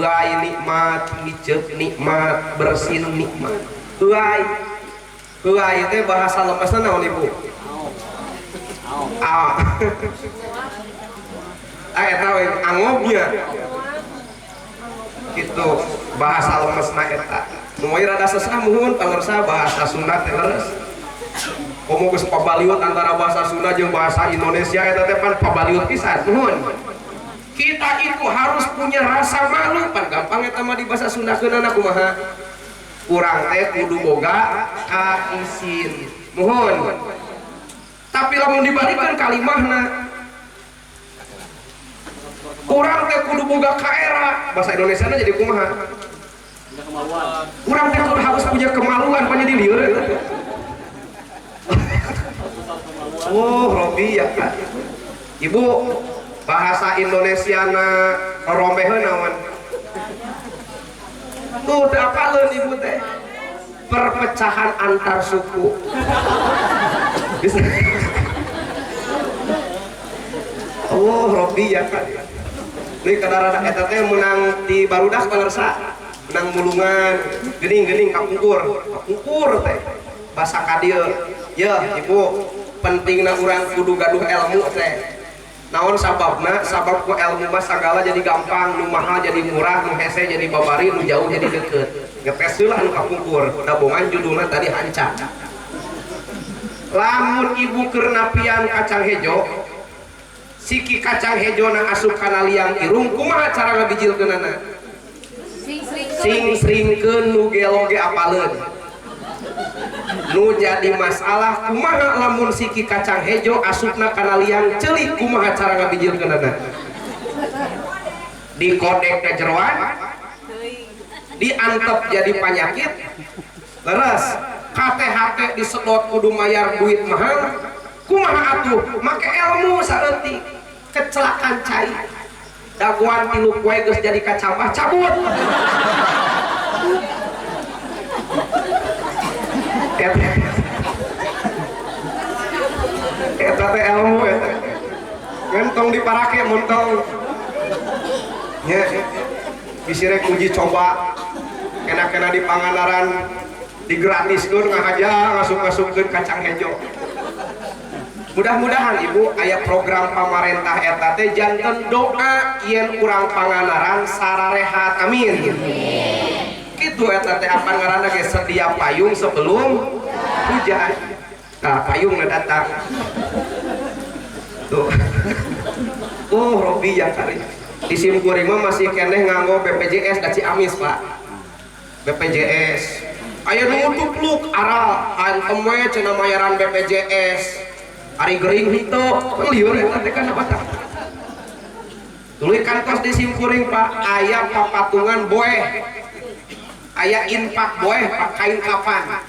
Uai nikmat, ngicep nikmat, bersin nikmat. Uai itu bahasa lepasnya naon ibu? Tahu angobnya gitu bahasa lemesna eta nu rada sesah muhun pangersa bahasa Sunda teh leres komo geus pabaliut antara bahasa Sunda jeung bahasa Indonesia eta teh pan pabaliut pisan muhun kita itu harus punya rasa malu pan gampang eta mah di bahasa Sunda keunana kumaha urang teh kudu boga kaisin muhun tapi lamun dibalikeun kalimahna kurang teh kudu boga kaera bahasa Indonesia jadi kumaha kurang teh kudu harus punya kemaluan pada di lieur oh Robi ya kan ibu bahasa Indonesia na rombeheun naon tuh teh apaleun ibu teh perpecahan antar suku bisa oh Robi ya kan ini kendaraan eta teh menang di barudak pangersa menang mulungan geuning kapungkur teh basa ka dieu ya ibu pentingna urang kudu gaduh ilmu teh naon sababna sabab ku ilmu mah sagala jadi gampang nu mahal jadi murah nu hese jadi babari nu jauh jadi deukeut ngetes heula anu kapungkur dabongan judulna tadi hancam lamun ibu keur napian kacang hejo siki kacang hejona asup kana liang irung kumaha cara ngabijilkeunana sing-sringkeun nu geloge apaleun nu jadi masalah kumaha lamun siki kacang hejo asupna kana liang ceulik kumaha cara ngabijilkeunana dikodek ke jeroan diantep jadi penyakit leres KTHT disedot kudu mayar duit mahal kumaha atuh make ilmu saeutik kecelakaan cai daguan tilu kue geus jadi kacambah cabut eta teh ilmu eta gentong diparake muntong nya bisi rek uji coba kena di Pangandaran digratiskeun ngahaja ngasuk-ngasukkeun kacang hejo mudah-mudahan ibu aya program pamarentah eta teh janten doa yen urang Pangandaran sararehat amin kitu eta teh apa ngaranna ge sedia payung sebelum hujan nah payungna datang tuh oh Robi ya kali di Simkuring mah masih keneh nganggo BPJS da Ciamis Pak BPJS aya nu tupluk aral antem we cenah mayaran BPJS ari gering hito liur eta teh kana batak tuluy kantos di Simkuring Pak aya papatungan boeh aya infak boeh kain kafan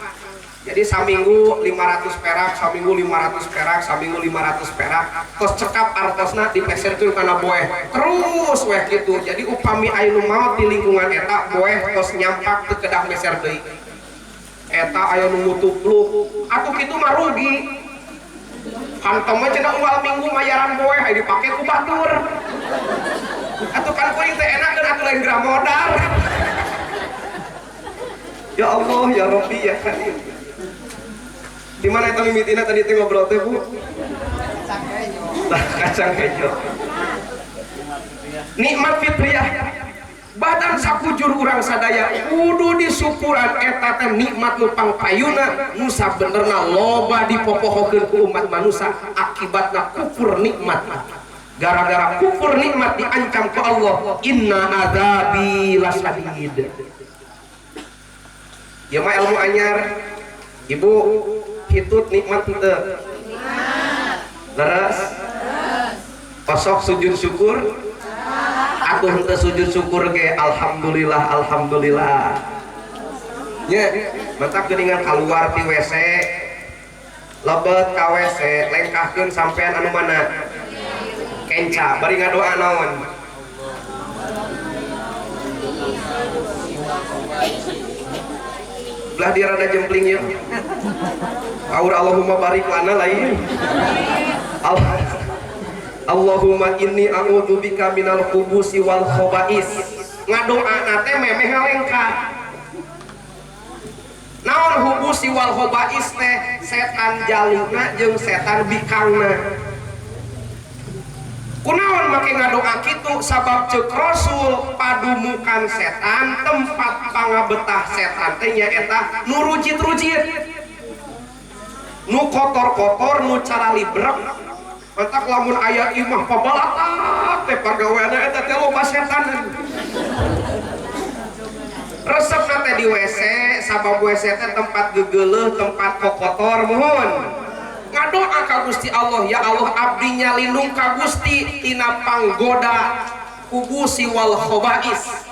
jadi saminggu 500 perak saminggu 500 perak saminggu 500 perak tos cekap artosna dipeserkeun kana boeh terus weh kitu jadi upami aya nu maot di lingkungan eta boeh tos nyampak teu kedah meser deui eta aya nu mutupluk atuh kitu mah rugi kantong mah cenah unggal minggu mayaran boeh aya dipake ku batur atuh kan kuring teh enakeun atuh lain geura modal ya Allah ya Rabbi ya Karim di mana itu mimitina tadi teh ngobrol teh Bu kacang hejo nikmat fitriyah badan sakujur urang sadaya kudu disukuran eta teh nikmat nu pangpayuna nu sabenerna loba dipopohokeun ku umat manusia akibatna kufur nikmat gara-gara kufur nikmat diancam ku Allah inna adzabi lasadid ya mah ilmu anyar ibu hitut nikmat teu leres kosok sujud syukur atuh henteu sujud syukur ge alhamdulillah alhamdulillah nya mantap geuningan kaluar ti WC lebet ka WC lengkahkeun sampean anu mana kenca bari ngadoa naon belah dia rada jempling ya aur Allahumma barik lana lain Allahumma inni a'udzubika minal khubusi wal khaba'is ngadoa nate memeh ngalengka. Naon hubusi wal khobais teh setan jaluna jeung setan bikangna. Kunaon make ngadoa kitu sabab ceuk Rasul padumukan setan tempat pangabetah setan teh nyaeta nu rujit-rujit, nu kotor-kotor, nu cara librek. Mantak lamun aya imah pabalatak teh pagaweana eta teh loba setan. Resep nate di WC sabab WC teh tempat gegeuleuh, tempat kotor mohon. Ngadoa ka Gusti Allah, ya Allah abdi nyalindung ka Gusti tina panggoda hubusi wal khobais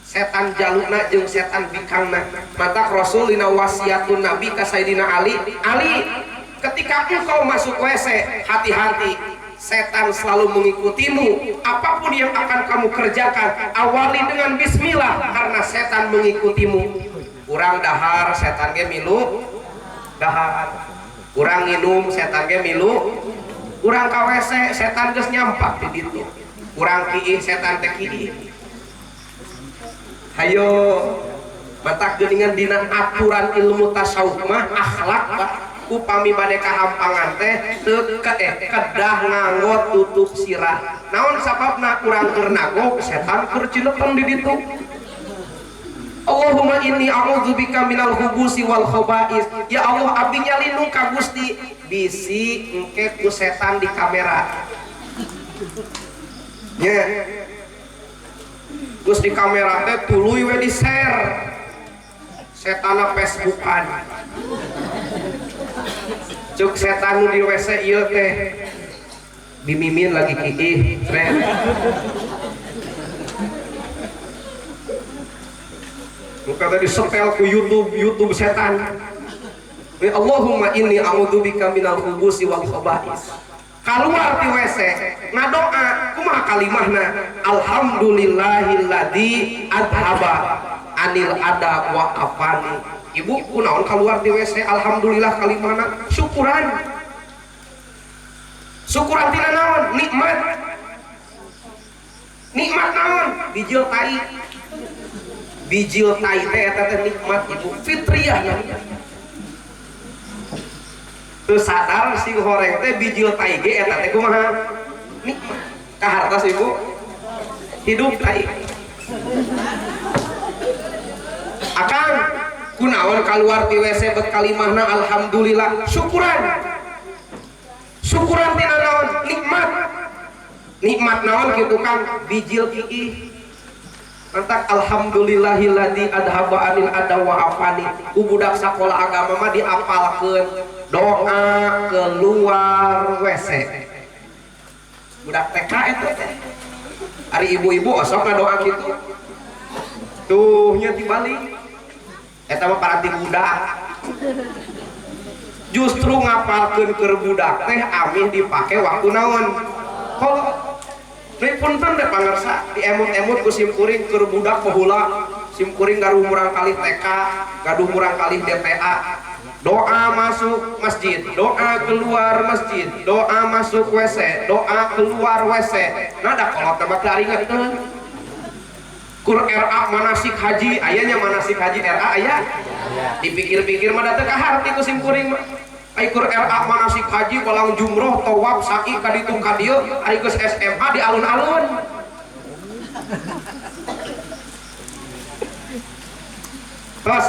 setan jaluna jeung setan bikangna. Mata Rasul dina wasiatun Nabi ka Sayyidina Ali, ketika engkau masuk WC hati-hati, setan selalu mengikutimu. Apapun yang akan kamu kerjakan awali dengan bismillah karena setan mengikutimu. Urang dahar setan ge milu dahar, urang nginum setan ge milu, urang ka WC setan geus nyampak di ditu, urang kiih setan teh kiih. Hayo matak geuningan dina aturan ilmu tasawuf mah akhlak Pak, upami bade kahampangan teh teu kedah nganggo tutup sirah. Naon sababna urang keur nagok setan keur cilepen di ditu. Allahumma inni a'udzubika minal hubusi wal khobais. Ya Allah abdi nyalindung ka Gusti bisi engke ku setan di kamera. Nya Gusti kamera teh tuluy we di share. Setana Facebookan. Cuk setan nu di WC ieu teh bimimin lagi kiih tren. Muka tadi setel ku YouTube setan. Allahumma inni a'udzubika minal hubusi wal khobais. Kaluar di WC ngadoa kumaha kalimahna, alhamdulillahilladzi adhaba anil ada wa afani. Ibu kunaon keluar di WC alhamdulillah kalimahna syukuran. Syukuran tina naon? Nikmat. Nikmat naon? Bijil tai. Bijil tai teh eta teh nikmat ibu fitriyah namanya. Teu sadar si horeng teh bijil tai ge eta teh kumaha? Nikmat. Kahartos ibu hidup tai. Akang kunaon keluar di WC bet kalimahna alhamdulillah syukuran. Syukuran tina naon? Nikmat. Nikmat naon kitu Kang? Bijil kiih. Mantak alhamdulillahilladzi adhaba anil ada wa afani. Ku budak sakola agama mah diapalkeun doa keluar WC. Budak TK eta teh. Ari ibu-ibu osok ngadoa kitu. Tuh nya dibalik. Eta mah paranti budak. Justru ngapalkeun keur budak teh amih dipake waktu naon? Kalau punten deh pangersa di emut-emut ku simkuring keur budak bahula simkuring gaduh murang kali TK, gaduh murang kali DPA. Doa masuk masjid, doa keluar masjid, doa masuk WC, doa keluar WC. Nah da kolot tempat laringeun. Kur RA manasik haji, aya nya manasik haji RA aya. Dipikir-pikir mah da teu kaharti ku simkuring mah. Aikur RA manasik haji balang jumroh tawaf sa'i kaditu kadieu ari geus SMA di alun-alun. Terus